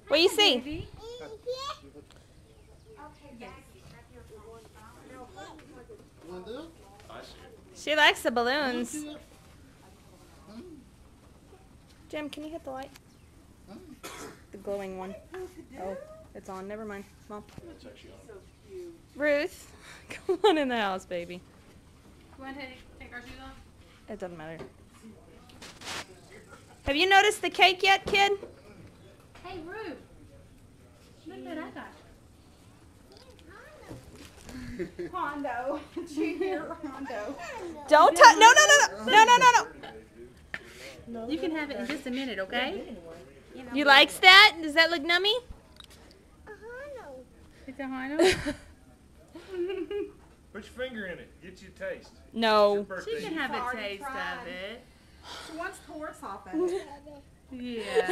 What do you see? She likes the balloons. Jim, can you hit the light? The glowing one. Oh, it's on. Never mind. Mom. Ruth, come on in the house, baby. You want to take our shoes off? It doesn't matter. Have you noticed the cake yet, kid? Hey, Ruth. Look what I got. Hondo. Junior Hondo. Don't touch. No, no, no, no, no, no, no, no. You can have it in just a minute, okay? You likes that? Does that look nummy? It's a Hondo. Put your finger in it. Get you a taste. No. She can have a Already taste tried. of it. She wants to horse off of it. Yeah.